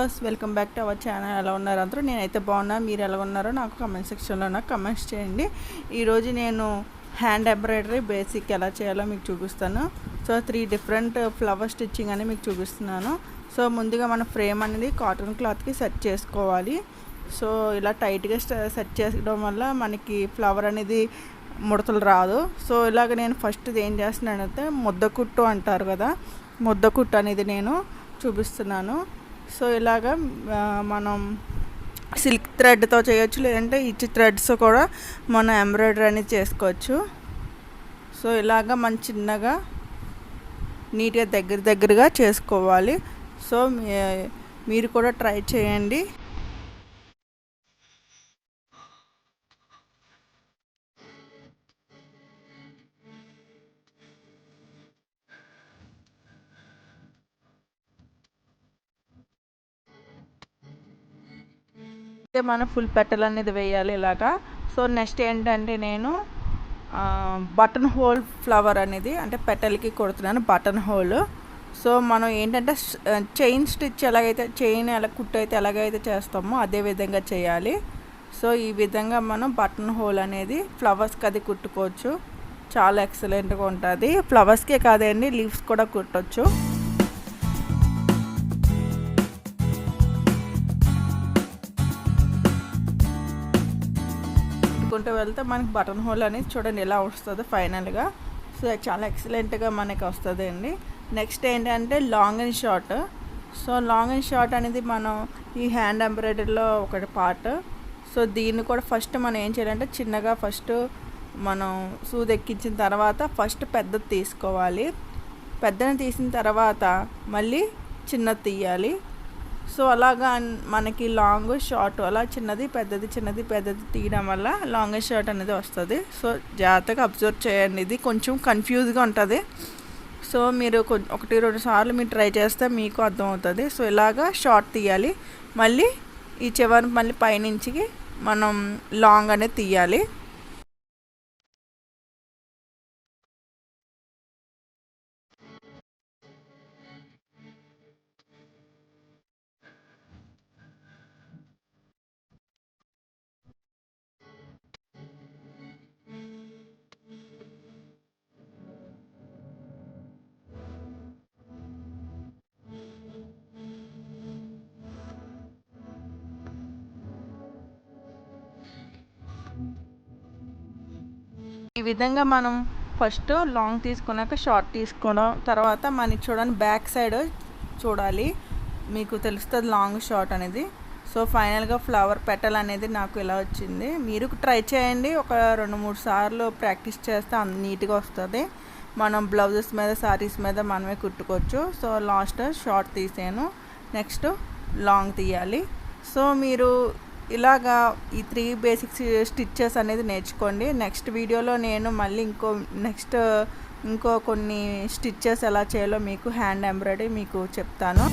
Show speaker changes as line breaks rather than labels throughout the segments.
Viewers, welcome back to our channel. ఎలా ఉన్నారు అందరూ? నేనైతే బాగున్నా. మీరు ఎలా ఉన్నారో నాకు కమెంట్ సెక్షన్లో నాకు కమెంట్స్ చేయండి. ఈరోజు నేను హ్యాండ్ ఎంబ్రాయిడరీ బేసిక్ ఎలా చేయాలో మీకు చూపిస్తాను. సో 3 డిఫరెంట్ ఫ్లవర్ స్టిచ్చింగ్ అని మీకు చూపిస్తున్నాను. సో ముందుగా మన ఫ్రేమ్ అనేది కాటన్ క్లాత్కి సెట్ చేసుకోవాలి. సో ఇలా టైట్గా సెట్ చేసుకోవడం వల్ల మనకి ఫ్లవర్ అనేది ముడతలు రాదు. సో ఇలాగ నేను ఫస్ట్ ఏం చేస్తున్నానంటే ముద్ద కుట్టు అంటారు కదా, ముద్ద కుట్టు అనేది నేను చూపిస్తున్నాను. సో ఇలాగ మనం సిల్క్ థ్రెడ్తో చేయొచ్చు, లేదంటే ఇచ్చి థ్రెడ్స్ కూడా మనం ఎంబ్రాయిడరీ అనేది చేసుకోవచ్చు. సో ఇలాగ మనం చిన్నగా నీట్గా దగ్గరగా చేసుకోవాలి. సో మీరు కూడా ట్రై చేయండి. మనం ఫుల్ పెటల్ అనేది వేయాలి ఇలాగా. సో నెక్స్ట్ ఏంటంటే నేను బటన్ హోల్ ఫ్లవర్ అనేది అంటే పెటల్కి కొడుతున్నాను బటన్ హోల్. సో మనం ఏంటంటే చైన్ స్టిచ్ ఎలాగైతే చైన్ కుట్టు అయితే ఎలాగైతే చేస్తామో అదే విధంగా చేయాలి. సో ఈ విధంగా మనం బటన్ హోల్ అనేది ఫ్లవర్స్కి అది కుట్టుకోవచ్చు. చాలా ఎక్సలెంట్గా ఉంటుంది. ఫ్లవర్స్కే కాదండి, లీవ్స్ కూడా కుట్టవచ్చు. కుంటూ వెళ్తే మనకి బటన్ హోల్ అనేది చూడండి ఎలా వస్తుందో ఫైనల్గా. సో చాలా ఎక్సలెంట్గా మనకి వస్తుంది అండి. నెక్స్ట్ ఏంటంటే long and short. So long and short అనేది మనం ఈ హ్యాండ్ ఎంబ్రాయిడరీలో ఒకటి పార్ట్. సో దీన్ని కూడా ఫస్ట్ మనం ఏం చేయాలంటే చిన్నగా ఫస్ట్ మనం సూది ఎక్కించిన తర్వాత ఫస్ట్ పెద్దది తీసుకోవాలి. పెద్దది తీసిన తర్వాత మళ్ళీ చిన్నది తీయాలి. సో అలాగా మనకి లాంగ్ షార్ట్ అలా చిన్నది పెద్దది తీయడం వల్ల లాంగ్ షార్ట్ అనేది వస్తుంది. సో జాగ్రత్తగా అబ్జర్వ్ చేయండి, ఇది కొంచెం కన్ఫ్యూజ్గా ఉంటుంది. సో మీరు 1-2 సార్లు మీరు ట్రై చేస్తే మీకు అర్థమవుతుంది. సో ఇలాగా షార్ట్ తీయాలి, మళ్ళీ ఈ చివరి మళ్ళీ పైనుంచి మనం లాంగ్ అనేది తీయాలి. ఈ విధంగా మనం ఫస్ట్ లాంగ్ తీసుకున్నాక షార్ట్ తీసుకోవడం తర్వాత మనకి చూడండి బ్యాక్ సైడ్ చూడాలి, మీకు తెలుస్తుంది లాంగ్ షార్ట్ అనేది. సో ఫైనల్గా ఫ్లవర్ పెటల్ అనేది నాకు ఇలా వచ్చింది. మీరు ట్రై చేయండి, ఒక 2-3 సార్లు ప్రాక్టీస్ చేస్తే నీట్గా వస్తుంది. మనం బ్లౌజెస్ మీద శారీస్ మీద మనమే కుట్టుకోవచ్చు. సో లాస్ట్ షార్ట్ తీసాను, నెక్స్ట్ లాంగ్ తీయాలి. సో మీరు ఇలాగా ఈ 3 బేసిక్స్ స్టిచ్చెస్ అనేది నేర్చుకోండి. నెక్స్ట్ వీడియోలో నేను మళ్ళీ ఇంకో కొన్ని స్టిచ్చెస్ ఎలా చేయాలో మీకు హ్యాండ్ ఎంబ్రాయిడరీ మీకు చెప్తాను.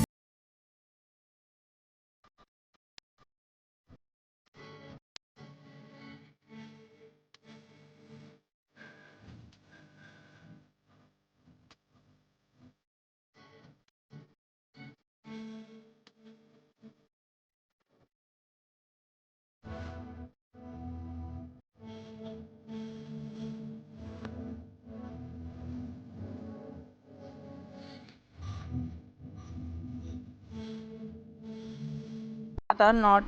నాట్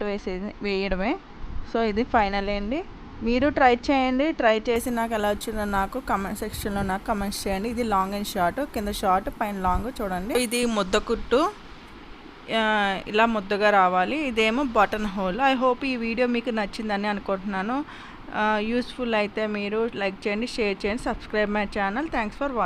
వేయడమే. సో ఇది ఫైనల్ అండి. మీరు ట్రై చేయండి, ట్రై చేసి నాకు ఎలా వచ్చిందో నాకు కమెంట్ సెక్షన్లో నాకు కమెంట్స్ చేయండి. ఇది లాంగ్ అండ్ షార్ట్, కింద షార్ట్ పైన లాంగ్ చూడండి. ఇది ముద్ద కుట్టు ఇలా ముద్దగా రావాలి. ఇదేమో బటన్ హోల్. ఐ హోప్ ఈ వీడియో మీకు నచ్చిందని అనుకుంటున్నాను. యూస్ఫుల్ అయితే మీరు లైక్ చేయండి, షేర్ చేయండి, subscribe my channel. Thanks for watching.